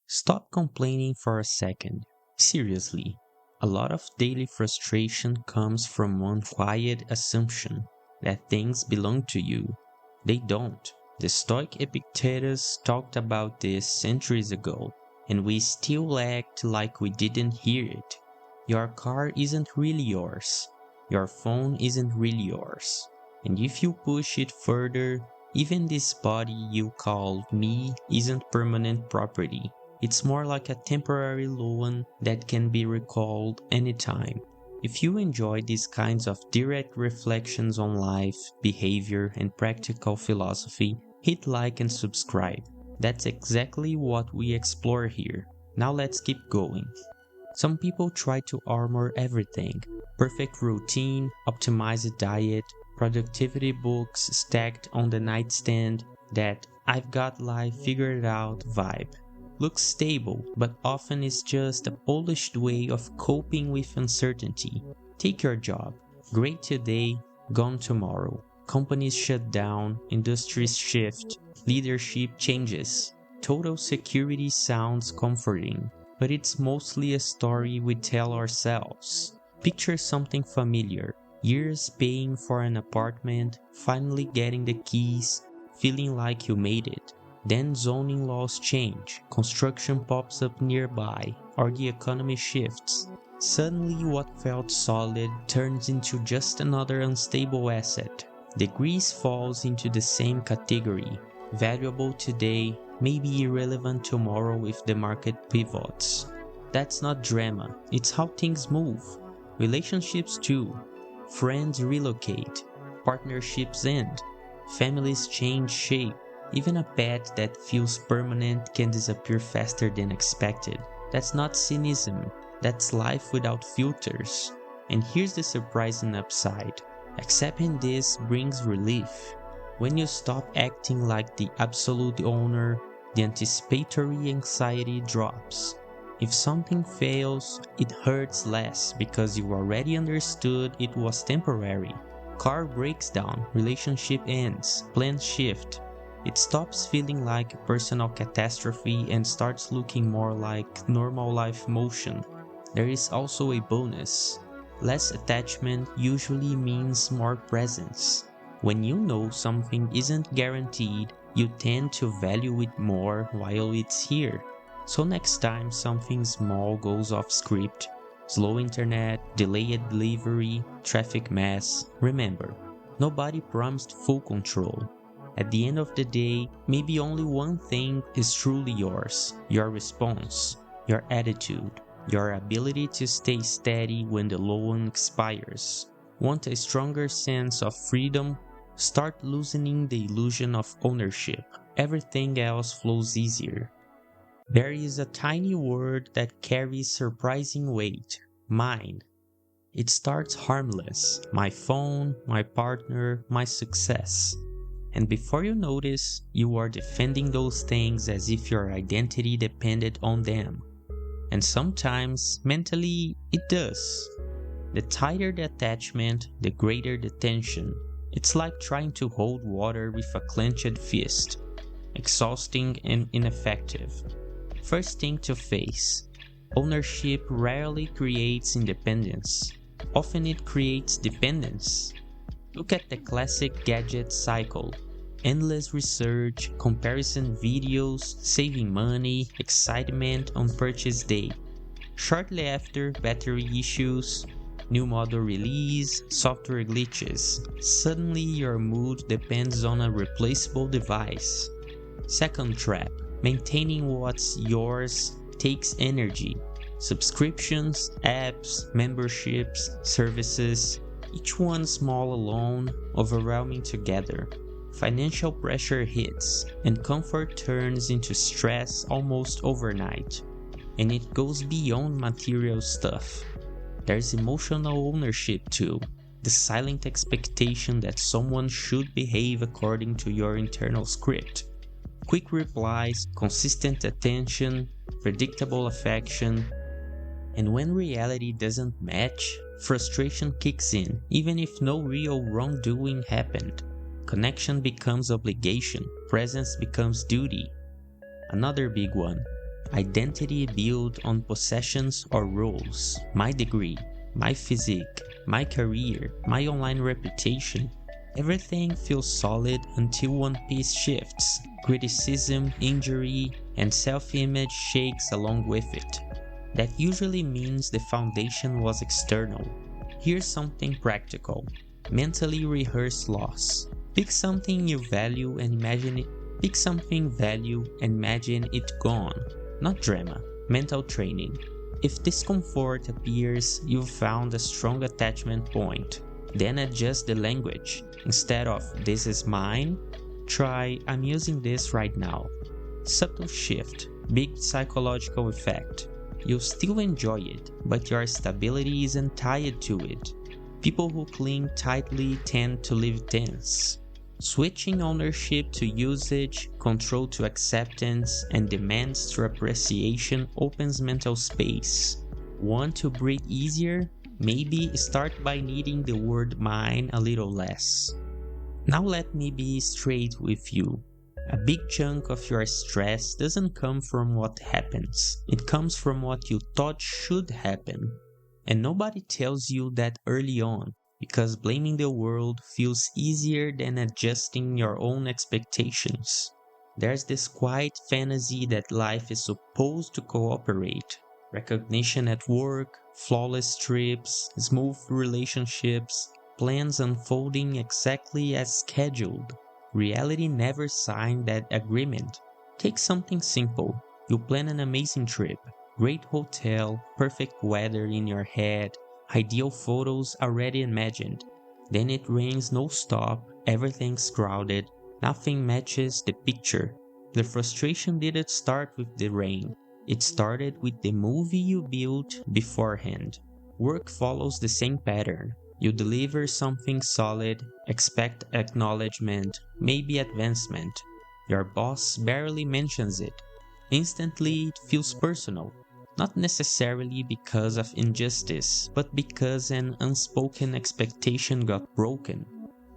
Stop complaining for a second. Seriously, a lot of daily frustration comes from one quiet assumption that things belong to you. They don't. The Stoic Epictetus talked about this centuries ago, and we still act like we didn't hear it. Your car isn't really yours. Your phone isn't really yours. And if you push it further, even this body you call me isn't permanent property. It's more like a temporary loan that can be recalled anytime. If you enjoy these kinds of direct reflections on life, behavior, and practical philosophy, hit like and subscribe. That's exactly what we explore here. Now let's keep going. Some people try to armor everything. Perfect routine, optimized diet, productivity books stacked on the nightstand, that I've got life figured out vibe. Looks stable, but often is just a polished way of coping with uncertainty. Take your job. Great today, gone tomorrow. Companies shut down, industries shift, leadership changes. Total security sounds comforting, but it's mostly a story we tell ourselves. Picture something familiar. Years paying for an apartment, finally getting the keys, feeling like you made it. Then zoning laws change, construction pops up nearby, or the economy shifts. Suddenly what felt solid turns into just another unstable asset. The grease falls into the same category, valuable today, maybe irrelevant tomorrow if the market pivots. That's not drama, it's how things move. Relationships too. Friends relocate, partnerships end, families change shape. Even a pet that feels permanent can disappear faster than expected. That's not cynicism, that's life without filters. And here's the surprising upside. Accepting this brings relief. When you stop acting like the absolute owner, the anticipatory anxiety drops. If something fails, it hurts less because you already understood it was temporary. Car breaks down, relationship ends, plans shift. It stops feeling like a personal catastrophe and starts looking more like normal life motion. There is also a bonus. Less attachment usually means more presence. When you know something isn't guaranteed, you tend to value it more while it's here. So next time something small goes off script, slow internet, delayed delivery, traffic mess, remember, nobody promised full control. At the end of the day, maybe only one thing is truly yours: your response, your attitude, your ability to stay steady when the loan expires. Want a stronger sense of freedom? Start loosening the illusion of ownership. Everything else flows easier. There is a tiny word that carries surprising weight: mine. It starts harmless: my phone, my partner, my success. And before you notice, you are defending those things as if your identity depended on them. And sometimes, mentally, it does. The tighter the attachment, the greater the tension. It's like trying to hold water with a clenched fist. Exhausting and ineffective. First thing to face: ownership rarely creates independence. Often it creates dependence. Look at the classic gadget cycle. Endless research, comparison videos, saving money, excitement on purchase day. Shortly after, battery issues, new model release, software glitches. Suddenly your mood depends on a replaceable device. Second trap: maintaining what's yours takes energy. Subscriptions, apps, memberships, services, each one small alone, overwhelming together. Financial pressure hits, and comfort turns into stress almost overnight. And it goes beyond material stuff. There's emotional ownership too, the silent expectation that someone should behave according to your internal script. Quick replies, consistent attention, predictable affection. And when reality doesn't match, frustration kicks in, even if no real wrongdoing happened. Connection becomes obligation, presence becomes duty. Another big one: identity built on possessions or roles, my degree, my physique, my career, my online reputation. Everything feels solid until one piece shifts. Criticism, injury, and self-image shakes along with it. That usually means the foundation was external. Here's something practical. Mentally rehearse loss. Pick something you value and imagine it. Pick something value and imagine it gone. Not drama, mental training. If discomfort appears, you've found a strong attachment point. Then adjust the language. Instead of "this is mine," try "I'm using this right now." Subtle shift, big psychological effect. You'll still enjoy it, but your stability isn't tied to it. People who cling tightly tend to live tense. Switching ownership to usage, control to acceptance, and demands to appreciation opens mental space. Want to breathe easier? Maybe start by needing the word "mine" a little less. Now let me be straight with you. A big chunk of your stress doesn't come from what happens. It comes from what you thought should happen. And nobody tells you that early on, because blaming the world feels easier than adjusting your own expectations. There's this quiet fantasy that life is supposed to cooperate. Recognition at work, flawless trips, smooth relationships, plans unfolding exactly as scheduled. Reality never signed that agreement. Take something simple. You plan an amazing trip. Great hotel, perfect weather in your head, ideal photos already imagined. Then it rains non-stop, everything's crowded, nothing matches the picture. The frustration didn't start with the rain. It started with the movie you built beforehand. Work follows the same pattern. You deliver something solid, expect acknowledgement, maybe advancement. Your boss barely mentions it. Instantly it feels personal. Not necessarily because of injustice, but because an unspoken expectation got broken.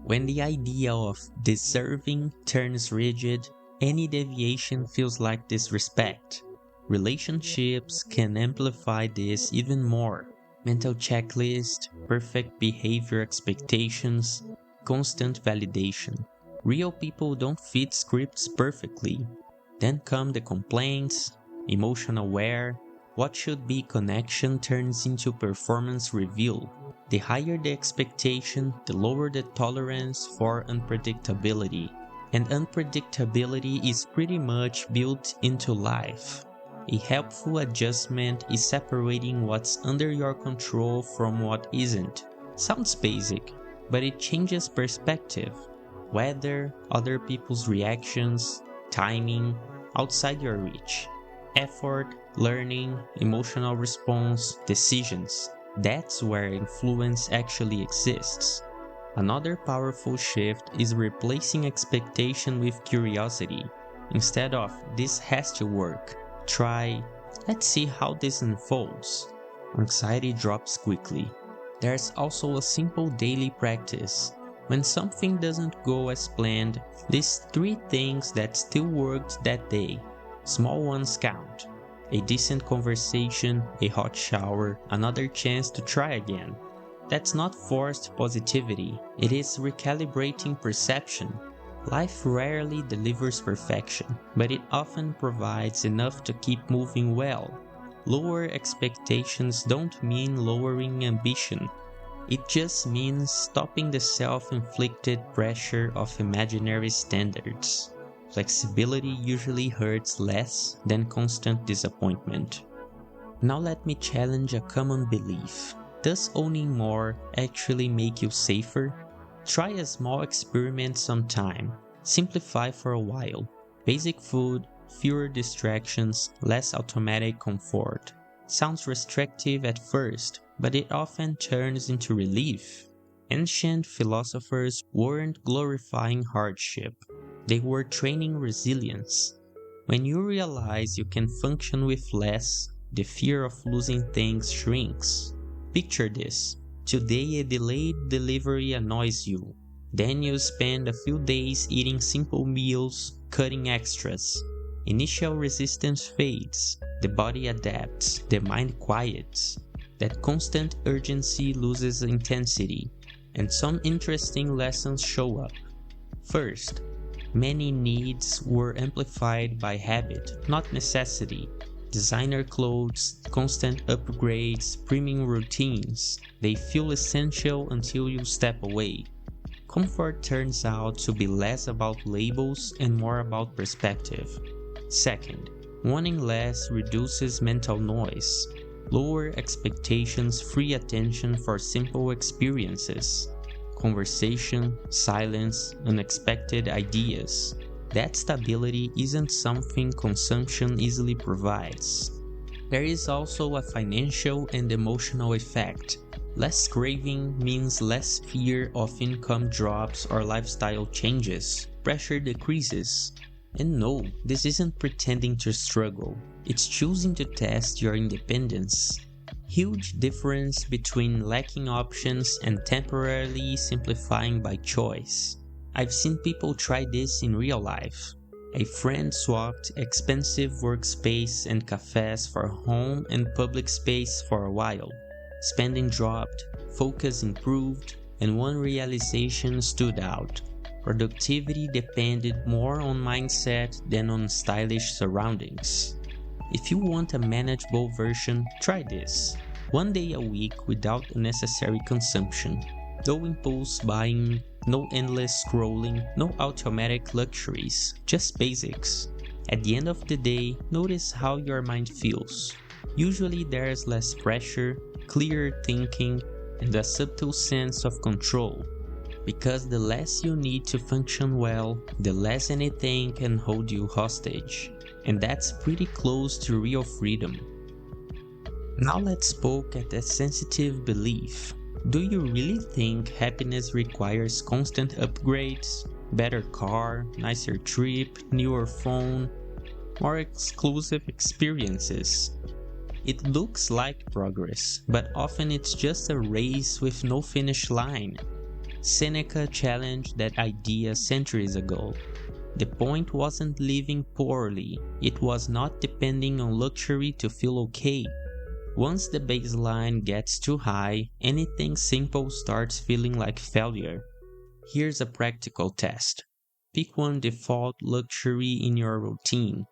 When the idea of deserving turns rigid, any deviation feels like disrespect. Relationships can amplify this even more. Mental checklist, perfect behavior expectations, constant validation. Real people don't fit scripts perfectly. Then come the complaints, emotional wear. What should be connection turns into performance review. The higher the expectation, the lower the tolerance for unpredictability. And unpredictability is pretty much built into life. A helpful adjustment is separating what's under your control from what isn't. Sounds basic, but it changes perspective. Weather, other people's reactions, timing, outside your reach. Effort, learning, emotional response, decisions. That's where influence actually exists. Another powerful shift is replacing expectation with curiosity. Instead of "this has to work," try "let's see how this unfolds." Anxiety drops quickly. There's also a simple daily practice. When something doesn't go as planned, list 3 things that still worked that day. Small ones count. A decent conversation, a hot shower, another chance to try again. That's not forced positivity, it is recalibrating perception. Life rarely delivers perfection, but it often provides enough to keep moving well. Lower expectations don't mean lowering ambition. It just means stopping the self-inflicted pressure of imaginary standards. Flexibility usually hurts less than constant disappointment. Now let me challenge a common belief. Does owning more actually make you safer? Try a small experiment sometime. Simplify for a while. Basic food, fewer distractions, less automatic comfort. Sounds restrictive at first, but it often turns into relief. Ancient philosophers weren't glorifying hardship. They were training resilience. When you realize you can function with less, the fear of losing things shrinks. Picture this. Today a delayed delivery annoys you. Then you spend a few days eating simple meals, cutting extras. Initial resistance fades, the body adapts, the mind quiets. That constant urgency loses intensity, and some interesting lessons show up. First, many needs were amplified by habit, not necessity. Designer clothes, constant upgrades, premium routines, they feel essential until you step away. Comfort turns out to be less about labels and more about perspective. Second, wanting less reduces mental noise. Lower expectations free attention for simple experiences. Conversation, silence, unexpected ideas. That stability isn't something consumption easily provides. There is also a financial and emotional effect. Less craving means less fear of income drops or lifestyle changes. Pressure decreases. And no, this isn't pretending to struggle. It's choosing to test your independence. Huge difference between lacking options and temporarily simplifying by choice. I've seen people try this in real life. A friend swapped expensive workspace and cafes for home and public space for a while. Spending dropped, focus improved, and one realization stood out. Productivity depended more on mindset than on stylish surroundings. If you want a manageable version, try this. 1 day a week without unnecessary consumption. No impulse buying, no endless scrolling, no automatic luxuries, just basics. At the end of the day, notice how your mind feels. Usually there's less pressure, clearer thinking, and a subtle sense of control. Because the less you need to function well, the less anything can hold you hostage. And that's pretty close to real freedom. Now let's poke at a sensitive belief. Do you really think happiness requires constant upgrades? Better car, nicer trip, newer phone, more exclusive experiences? It looks like progress, but often it's just a race with no finish line. Seneca challenged that idea centuries ago. The point wasn't living poorly, it was not depending on luxury to feel okay. Once the baseline gets too high, anything simple starts feeling like failure. Here's a practical test. Pick one default luxury in your routine.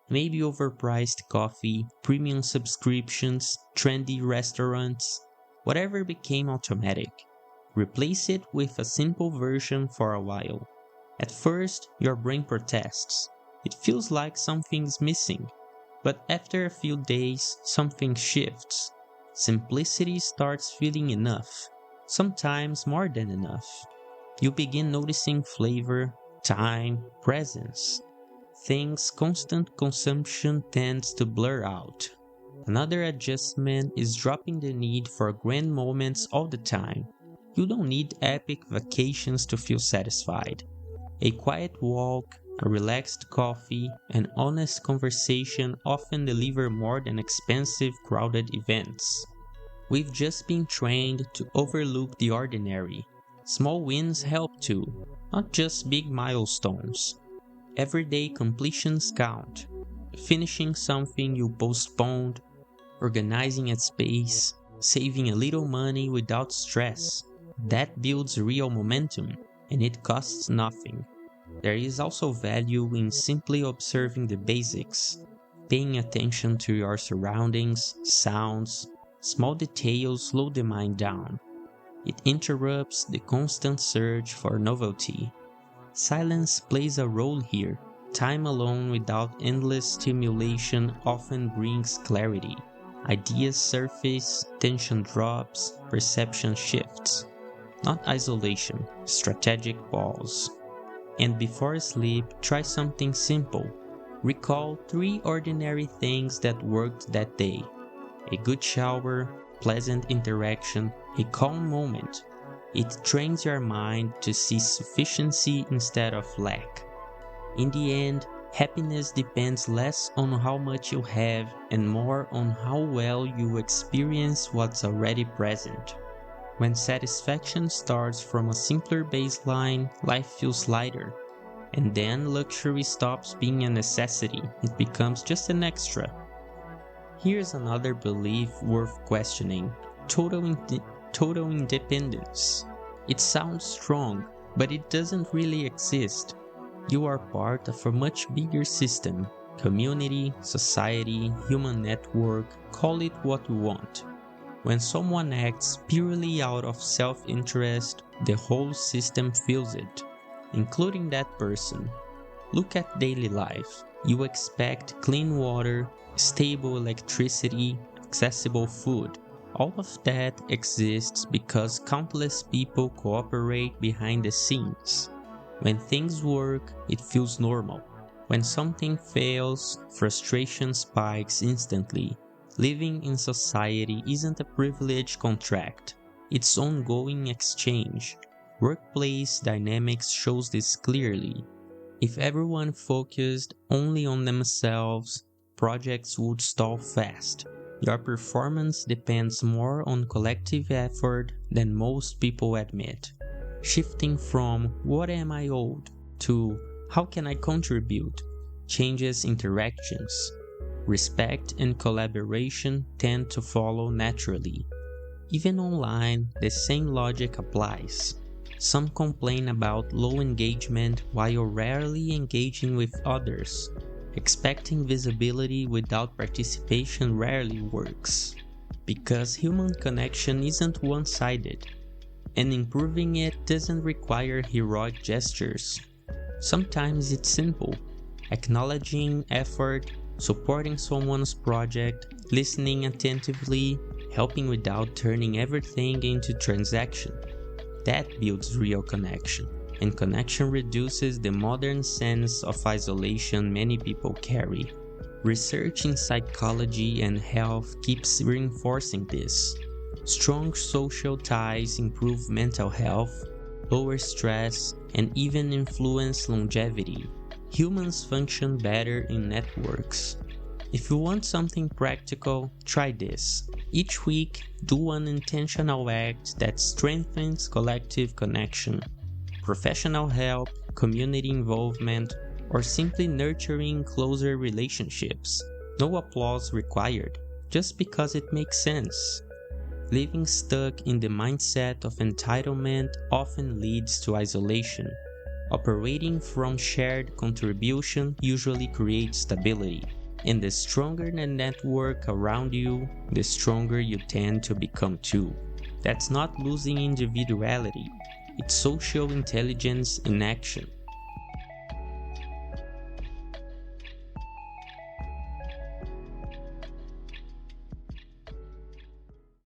Maybe overpriced coffee, premium subscriptions, trendy restaurants, whatever became automatic. Replace it with a simple version for a while. At first, your brain protests. It feels like something's missing. But after a few days, something shifts. Simplicity starts feeling enough, sometimes more than enough. You begin noticing flavor, time, presence. Things constant consumption tends to blur out. Another adjustment is dropping the need for grand moments all the time. You don't need epic vacations to feel satisfied. A quiet walk, a relaxed coffee, and honest conversation often deliver more than expensive, crowded events. We've just been trained to overlook the ordinary. Small wins help too, not just big milestones. Everyday completions count. Finishing something you postponed, organizing a space, saving a little money without stress. That builds real momentum, and it costs nothing. There is also value in simply observing the basics, paying attention to your surroundings, sounds, small details slow the mind down. It interrupts the constant search for novelty. Silence plays a role here. Time alone without endless stimulation often brings clarity. Ideas surface, tension drops, perception shifts. Not isolation, strategic pause. And before sleep, try something simple. Recall 3 ordinary things that worked that day. A good shower, pleasant interaction, a calm moment. It trains your mind to see sufficiency instead of lack. In the end, happiness depends less on how much you have and more on how well you experience what's already present. When satisfaction starts from a simpler baseline, life feels lighter. And then luxury stops being a necessity, it becomes just an extra. Here's another belief worth questioning: total independence. It sounds strong, but it doesn't really exist. You are part of a much bigger system: community, society, human network, call it what you want. When someone acts purely out of self-interest, the whole system feels it, including that person. Look at daily life. You expect clean water, stable electricity, accessible food. All of that exists because countless people cooperate behind the scenes. When things work, it feels normal. When something fails, frustration spikes instantly. Living in society isn't a privilege contract. It's ongoing exchange. Workplace dynamics shows this clearly. If everyone focused only on themselves, projects would stall fast. Your performance depends more on collective effort than most people admit. Shifting from "what am I owed" to "how can I contribute" changes interactions. Respect and collaboration tend to follow naturally. Even online, the same logic applies. Some complain about low engagement while rarely engaging with others. Expecting visibility without participation rarely works, because human connection isn't one-sided, and improving it doesn't require heroic gestures. Sometimes it's simple: acknowledging effort, supporting someone's project, listening attentively, helping without turning everything into transaction. That builds real connection, and connection reduces the modern sense of isolation many people carry. Research in psychology and health keeps reinforcing this. Strong social ties improve mental health, lower stress, and even influence longevity. Humans function better in networks. If you want something practical, try this. Each week, do an intentional act that strengthens collective connection. Professional help, community involvement, or simply nurturing closer relationships. No applause required, just because it makes sense. Living stuck in the mindset of entitlement often leads to isolation. Operating from shared contribution usually creates stability. And the stronger the network around you, the stronger you tend to become too. That's not losing individuality, it's social intelligence in action.